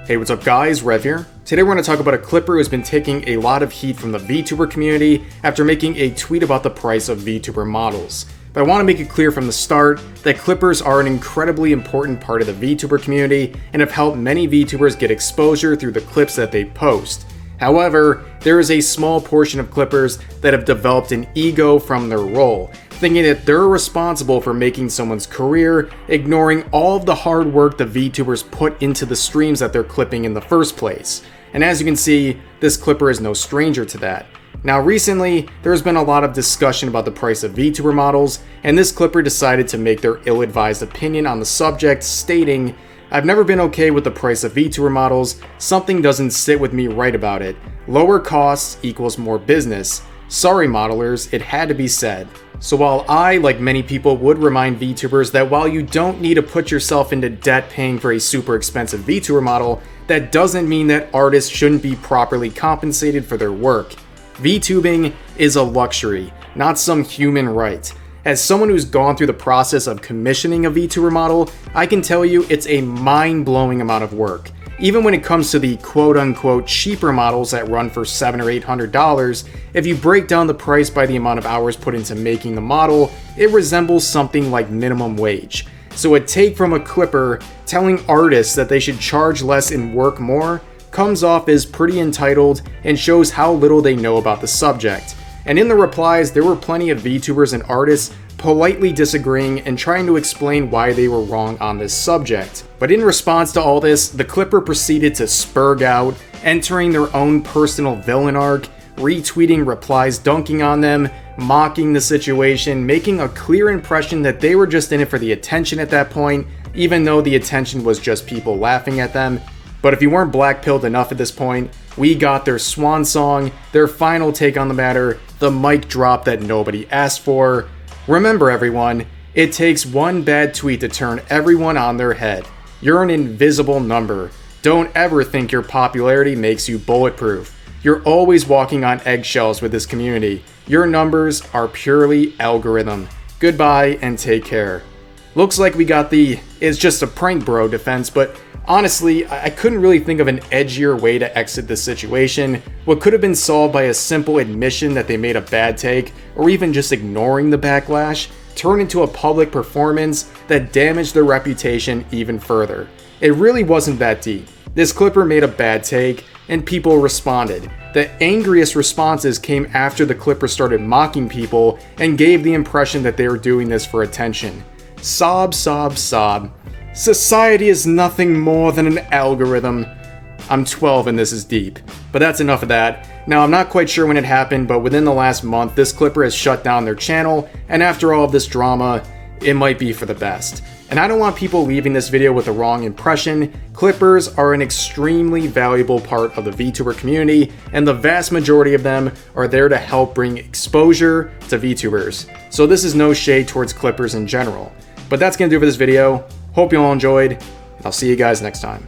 Hey, what's up guys, Rev here. Today we're going to talk about a clipper who's been taking a lot of heat from the Vtuber community after making a tweet about the price of Vtuber models. But I want to make it clear from the start that clippers are an incredibly important part of the Vtuber community and have helped many Vtubers get exposure through the clips that they post. However, there is a small portion of clippers that have developed an ego from their role, thinking that they're responsible for making someone's career, ignoring all of the hard work the Vtubers put into the streams that they're clipping in the first place. And as you can see, this clipper is no stranger to that. Now recently, there's been a lot of discussion about the price of Vtuber models, and this clipper decided to make their ill-advised opinion on the subject, stating, "I've never been okay with the price of Vtuber models. Something doesn't sit with me right about it. Lower costs equals more business. Sorry modelers, it had to be said." So while I, like many people, would remind Vtubers that while you don't need to put yourself into debt paying for a super expensive Vtuber model, that doesn't mean that artists shouldn't be properly compensated for their work. VTubing is a luxury, not some human right. As someone who's gone through the process of commissioning a Vtuber model, I can tell you it's a mind-blowing amount of work. Even when it comes to the quote-unquote cheaper models that run for $700 or $800, if you break down the price by the amount of hours put into making the model, it resembles something like minimum wage. So a take from a clipper telling artists that they should charge less and work more comes off as pretty entitled and shows how little they know about the subject. And in the replies, there were plenty of Vtubers and artists politely disagreeing and trying to explain why they were wrong on this subject. But in response to all this, the clipper proceeded to spurg out, entering their own personal villain arc, retweeting replies dunking on them, mocking the situation, making a clear impression that they were just in it for the attention at that point, even though the attention was just people laughing at them. But if you weren't black-pilled enough at this point, we got their swan song, their final take on the matter, the mic drop that nobody asked for. Remember everyone, it takes one bad tweet to turn everyone on their head. You're an invisible number. Don't ever think your popularity makes you bulletproof. You're always walking on eggshells with this community. Your numbers are purely algorithm. Goodbye and take care. Looks like we got the "it's just a prank bro" defense, but honestly, I couldn't really think of an edgier way to exit this situation. What could have been solved by a simple admission that they made a bad take, or even just ignoring the backlash, turned into a public performance that damaged their reputation even further. It really wasn't that deep. This clipper made a bad take, and people responded. The angriest responses came after the clipper started mocking people and gave the impression that they were doing this for attention. Sob, sob, sob. Society is nothing more than an algorithm. I'm 12 and this is deep. But that's enough of that. Now, I'm not quite sure when it happened, but within the last month, this clipper has shut down their channel, and after all of this drama, it might be for the best. And I don't want people leaving this video with the wrong impression. Clippers are an extremely valuable part of the Vtuber community, and the vast majority of them are there to help bring exposure to Vtubers. So this is no shade towards clippers in general. But that's gonna do it for this video. Hope you all enjoyed, and I'll see you guys next time.